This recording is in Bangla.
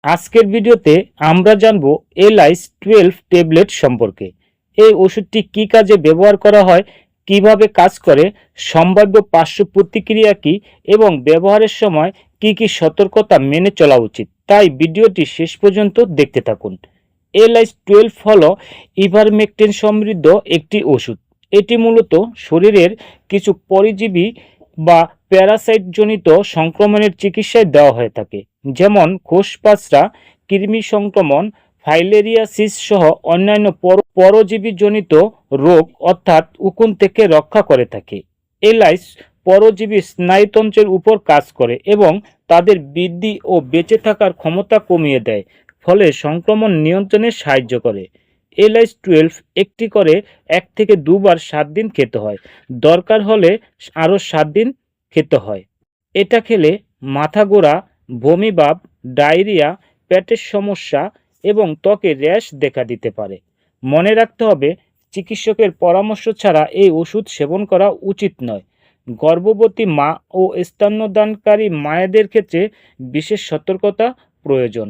আজকের ভিডিওতে আমরা জানব LIS-12 ট্যাবলেট সম্পর্কে। এই ওষুধটি কী কাজে ব্যবহার করা হয়, কিভাবে কাজ করে, সম্ভাব্য পার্শ্ব প্রতিক্রিয়া কী এবং ব্যবহারের সময় কি কি সতর্কতা মেনে চলা উচিত। তাই ভিডিওটি শেষ পর্যন্ত দেখতে থাকুন। LIS-12 হলো ইভারমেকটিন সমৃদ্ধ একটি ওষুধ। এটি মূলত শরীরের কিছু পরজীবী বা প্যারাসাইটজনিত সংক্রমণের চিকিৎসায় দেওয়া হয়ে থাকে, যেমন কোষপাচড়া, কৃমি সংক্রমণ, ফাইলেরিয়াসিস সহ অন্যান্য পরজীবীজনিত রোগ অর্থাৎ উকুন থেকে রক্ষা করে থাকে। এলাইস পরজীবী স্নায়ুতন্ত্রের উপর কাজ করে এবং তাদের বৃদ্ধি ও বেঁচে থাকার ক্ষমতা কমিয়ে দেয়, ফলে সংক্রমণ নিয়ন্ত্রণে সাহায্য করে। LIS-12 একটি করে 1 থেকে 2 বার 7 দিন খেতে হয়, দরকার হলে আরও 7 দিন খেতে হয়। এটা খেলে মাথা ঘোরা, বমি ভাব, ডায়রিয়া, পেটের সমস্যা এবং ত্বকে র্যাশ দেখা দিতে পারে। মনে রাখতে হবে, চিকিৎসকের পরামর্শ ছাড়া এই ওষুধ সেবন করা উচিত নয়। গর্ভবতী মা ও স্তন্যদানকারী মায়েদের ক্ষেত্রে বিশেষ সতর্কতা প্রয়োজন।